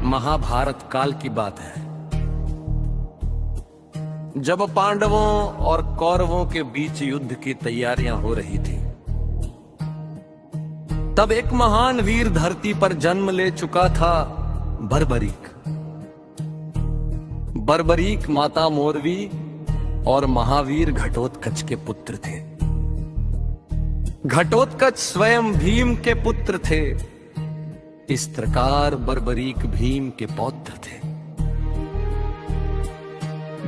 महाभारत काल की बात है, जब पांडवों और कौरवों के बीच युद्ध की तैयारियां हो रही थी। तब एक महान वीर धरती पर जन्म ले चुका था, बर्बरीक। बर्बरीक माता मोरवी और महावीर घटोत्कच के पुत्र थे। घटोत्कच स्वयं भीम के पुत्र थे। इस प्रकार बर्बरीक भीम के पौत्र थे।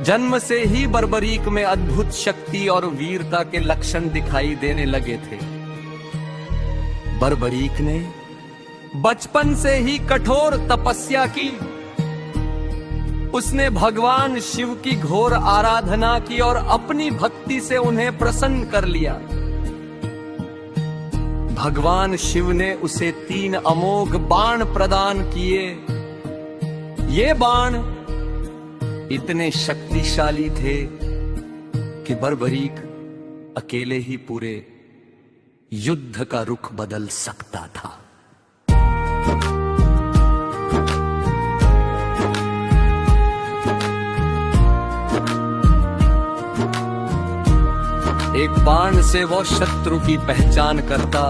जन्म से ही बर्बरीक में अद्भुत शक्ति और वीरता के लक्षण दिखाई देने लगे थे। बर्बरीक ने बचपन से ही कठोर तपस्या की। उसने भगवान शिव की घोर आराधना की और अपनी भक्ति से उन्हें प्रसन्न कर लिया। भगवान शिव ने उसे 3 अमोघ बाण प्रदान किए। ये बाण इतने शक्तिशाली थे कि बर्बरीक अकेले ही पूरे युद्ध का रुख बदल सकता था। एक बाण से वो शत्रु की पहचान करता,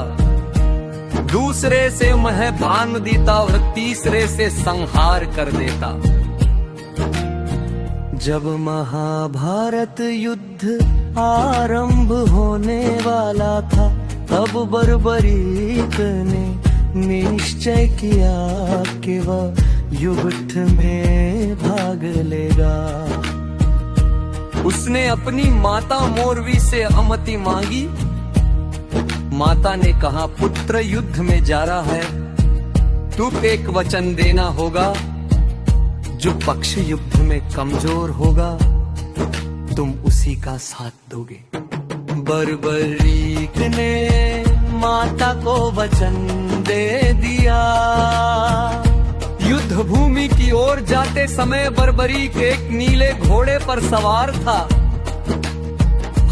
दूसरे से वह बांध देता और तीसरे से संहार कर देता। जब महाभारत युद्ध आरंभ होने वाला था, तब बर्बरीक ने निश्चय किया कि वह युद्ध में भाग लेगा। उसने अपनी माता मोरवी से अनुमति मांगी। माता ने कहा, पुत्र युद्ध में जा रहा है, तू एक वचन देना होगा। जो पक्ष युद्ध में कमजोर होगा, तुम उसी का साथ दोगे। बर्बरीक ने माता को वचन दे दिया। युद्ध भूमि की ओर जाते समय बर्बरीक एक नीले घोड़े पर सवार था,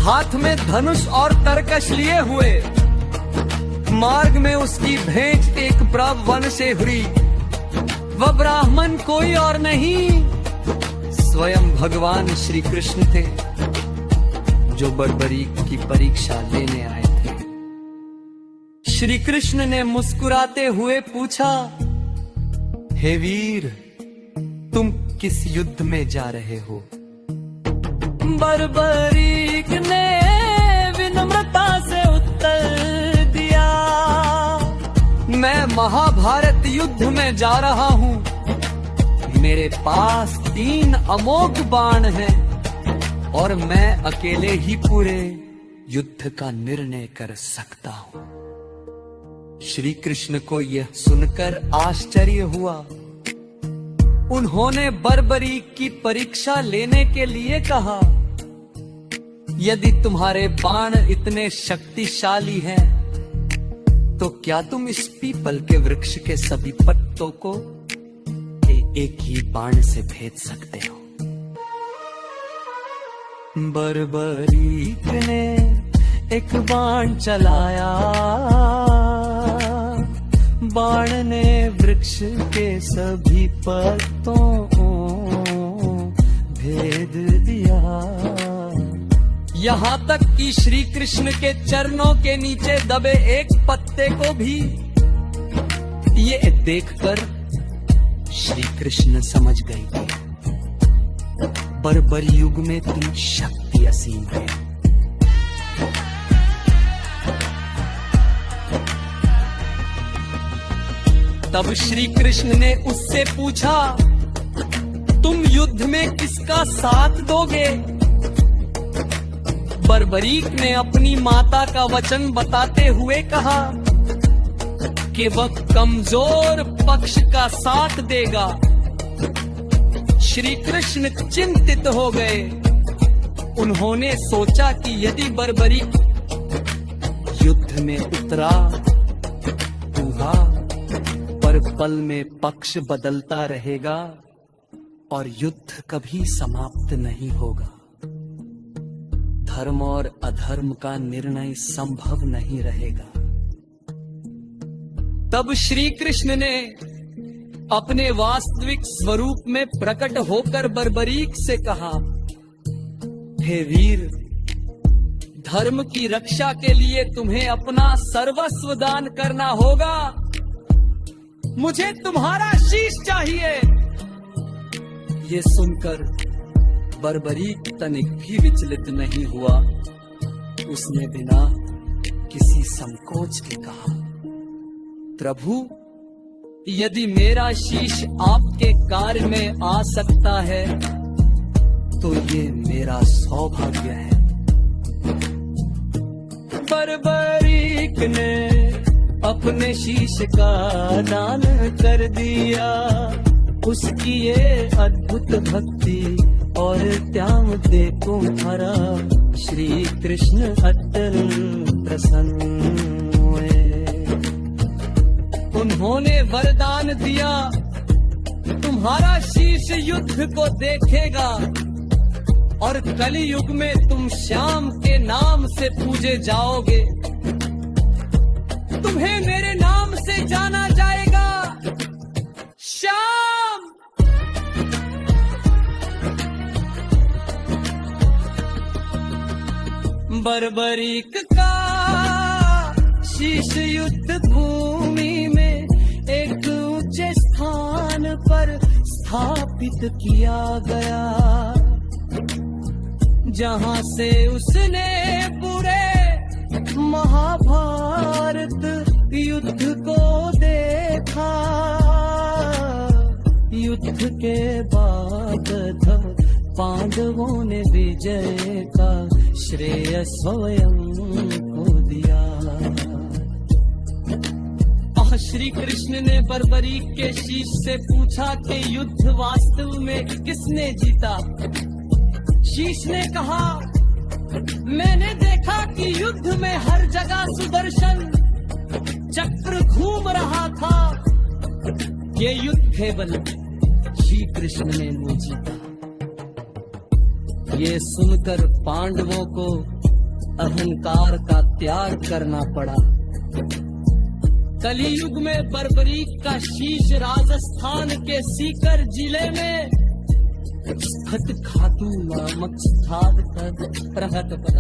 हाथ में धनुष और तरकश लिए हुए। मार्ग में उसकी भेंट एक ब्राह्मण से हुई। वह ब्राह्मण कोई और नहीं, स्वयं भगवान श्री कृष्ण थे, जो बर्बरीक की परीक्षा लेने आए थे। श्री कृष्ण ने मुस्कुराते हुए पूछा, हे वीर, तुम किस युद्ध में जा रहे हो? बर्बरीक ने विनम्रता से उत्तर दिया, मैं महाभारत युद्ध में जा रहा हूँ। मेरे पास 3 अमोघ बाण हैं और मैं अकेले ही पूरे युद्ध का निर्णय कर सकता हूँ। श्री कृष्ण को यह सुनकर आश्चर्य हुआ। उन्होंने बर्बरीक की परीक्षा लेने के लिए कहा, यदि तुम्हारे बाण इतने शक्तिशाली हैं, तो क्या तुम इस पीपल के वृक्ष के सभी पत्तों को एक ही बाण से भेद सकते हो? बर्बरीक ने एक बाण चलाया। बाण ने वृक्ष के सभी पत्तों भेद दिया। यहाँ तक कि श्री कृष्ण के चरणों के नीचे दबे एक पत्ते को भी। ये देखकर श्री कृष्ण समझ गए कि बर्बर युग में तुम शक्ति असीम है। तब श्री कृष्ण ने उससे पूछा, तुम युद्ध में किसका साथ दोगे? बर्बरीक ने अपनी माता का वचन बताते हुए कहा कि वह कमजोर पक्ष का साथ देगा। श्री कृष्ण चिंतित हो गए। उन्होंने सोचा कि यदि बर्बरीक युद्ध में उतरा, हुआ, पर पल में पक्ष बदलता रहेगा और युद्ध कभी समाप्त नहीं होगा। धर्म और अधर्म का निर्णय संभव नहीं रहेगा। तब श्री कृष्ण ने अपने वास्तविक स्वरूप में प्रकट होकर बर्बरीक से कहा, हे वीर, धर्म की रक्षा के लिए तुम्हें अपना सर्वस्व दान करना होगा। मुझे तुम्हारा शीश चाहिए। ये सुनकर बर्बरीक तनिक भी विचलित नहीं हुआ। उसने बिना किसी संकोच के कहा, प्रभु, यदि मेरा शीश आपके कार्य में आ सकता है तो ये मेरा सौभाग्य है। बर्बरीक ने अपने शीश का दान कर दिया। उसकी ये अद्भुत भक्ति और त्याग देखो हरा श्री कृष्ण अत्यंत प्रसन्न हुए। उन्होंने वरदान दिया, तुम्हारा शीश युद्ध को देखेगा और कली युग में तुम श्याम के नाम से पूजे जाओगे। तुम्हें मेरे नाम से जाना जाएगा, श्याम। बर्बरीक का शीश युद्ध भूमि में एक ऊंचे स्थान पर स्थापित किया गया, जहां से उसने पूरे महाभारत युद्ध को देखा। युद्ध के बाद पांडवों ने विजय का श्रेय स्वयं को दिया। श्री कृष्ण ने बर्बरीक के शीश से पूछा कि युद्ध वास्तव में किसने जीता। शीश ने कहा, मैंने देखा कि युद्ध में हर जगह सुदर्शन चक्र घूम रहा था। ये युद्ध केवल श्री कृष्ण ने नहीं जीता। ये सुनकर पांडवों को अहंकार का त्याग करना पड़ा। कलियुग में बर्बरीक का शीश राजस्थान के सीकर जिले में खत खातू नामक स्थान पर प्रकट पड़ा।